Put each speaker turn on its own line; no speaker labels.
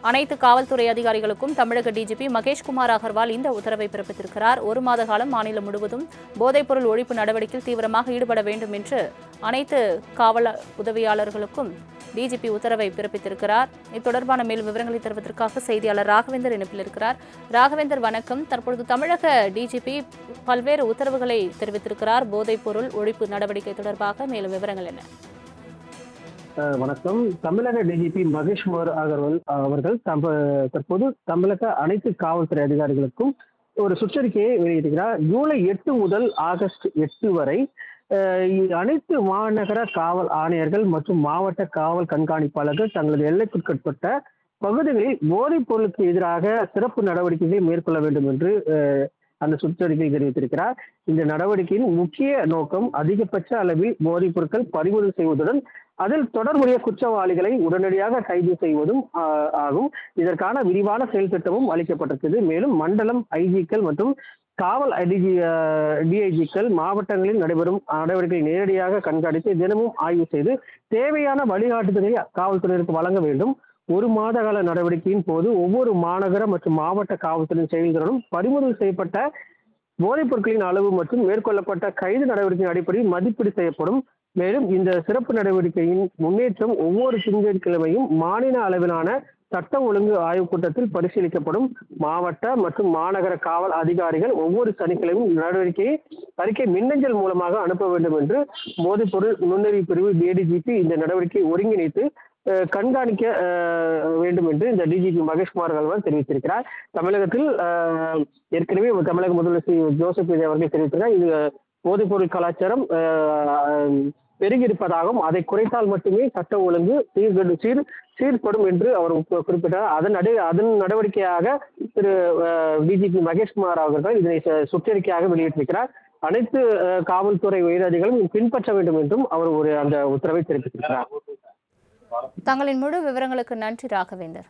அனைத்து காவல்துறை அதிகாரிகளுக்கும் தமிழக டிஜிபி மகேஷ்குமார் அகர்வால் இந்த உத்தரவை பிறப்பித்திருக்கிறார். 1 மாத காலம் மாநிலம் முழுவதும் போதைப்பொருள் ஒழிப்பு நடவடிக்கையில் தீவிரமாக ஈடுபட வேண்டும் என்று அனைத்து காவல் உதவியாளர்களுக்கும் டிஜிபி உத்தரவை பிறப்பித்திருக்கிறார். இது தொடர்பான மேலும் விவரங்களை தருவதற்காக செய்தியாளர் ராகவேந்தர் இணைப்பில் இருக்கிறார். ராகவேந்தர், வணக்கம். தற்பொழுது தமிழக டிஜிபி பல்வேறு உத்தரவுகளை தெரிவித்திருக்கிறார். போதைப்பொருள் ஒழிப்பு நடவடிக்கை தொடர்பாக மேலும் விவரங்கள் என்ன?
வணக்கம். தமிழக டிஜிபி மகேஷ்குமார் அகர்வால் அவர்கள் தற்போது தமிழக அனைத்து காவல்துறை அதிகாரிகளுக்கும் ஒரு சுற்றறிக்கையை வெளியிட்டிருக்கிறார். ஜூலை 8 முதல் ஆகஸ்ட் 8 வரை அனைத்து மாநகர காவல் ஆணையர்கள் மற்றும் மாவட்ட காவல் கண்காணிப்பாளர்கள் தங்களது எல்லைக்குட்பட்ட பகுதிகளில் போதைப் பொருளுக்கு எதிராக சிறப்பு நடவடிக்கைகளை மேற்கொள்ள வேண்டும் என்று அந்த சுற்றறிக்கையில் தெரிவித்திருக்கிறார். இந்த நடவடிக்கையின் முக்கிய நோக்கம் அதிகபட்ச அளவில் போதைப் பொருட்கள் பறிமுதல் செய்வதுடன் அதில் தொடர்புடைய குற்றவாளிகளை உடனடியாக கைது செய்வதும் ஆகும். இதற்கான விரிவான செயல் திட்டமும் அளிக்கப்பட்டிருக்கிறது. மேலும் மண்டலம் ஐஜிக்கள் மற்றும் காவல் டிஐஜிக்கள் மாவட்டங்களில் நடைபெறும் நடவடிக்கைகளை நேரடியாக கண்காணித்து தினமும் ஆய்வு செய்து தேவையான வழிகாட்டுதலை காவல்துறையினருக்கு வழங்க வேண்டும். 1 மாத கால நடவடிக்கையின் போது ஒவ்வொரு மாநகர மற்றும் மாவட்ட காவல்துறை செயல்திறனும் பறிமுதல் செய்யப்பட்ட போதைப் பொருட்களின் அளவு மற்றும் மேற்கொள்ளப்பட்ட கைது நடவடிக்கையின் அடிப்படையில் மதிப்பீடு செய்யப்படும். மேலும் இந்த சிறப்பு நடவடிக்கையின் முன்னேற்றம் ஒவ்வொரு திங்கட்கிழமையும் மாநில அளவிலான சட்ட ஒழுங்கு ஆய்வுக் கூட்டத்தில் பரிசீலிக்கப்படும். மாவட்ட மற்றும் மாநகர காவல் அதிகாரிகள் ஒவ்வொரு சனிக்கிழமையும் நடவடிக்கையை அறிக்கை மின்னஞ்சல் மூலமாக அனுப்ப வேண்டும் என்று போதைப்பொருள் நுண்ணறிவு பிரிவு ஏடிஜிபி இந்த நடவடிக்கையை ஒருங்கிணைத்து கண்காணிக்க வேண்டும் என்று இந்த டிஜிபி மகேஷ்குமார் அகர்வால் தெரிவித்திருக்கிறார். தமிழகத்தில் ஏற்கனவே தமிழக முதலமைச்சர் ஜோசப் விஜய் அவர்கள் தெரிவித்திருக்கிறார். இது போதைப்பொருள் கலாச்சாரம் பெருகி இருப்பதாகவும் அதை குறைத்தால் மட்டுமே சட்ட ஒழுங்கு சீர்படும் என்று அவர் குறிப்பிட்டார். அதன் நடவடிக்கையாக திரு டிஜிபி மகேஷ்குமார் அவர்கள் இதனை சுற்றறிக்கையாக வெளியிட்டிருக்கிறார். அனைத்து காவல்துறை உயரதிகளும் பின்பற்ற வேண்டும் என்றும் அவர் அந்த உத்தரவை தெரிவித்திருக்கிறார்.
தங்களின் முழு விவரங்களுக்கு நன்றி ராகவேந்தர்.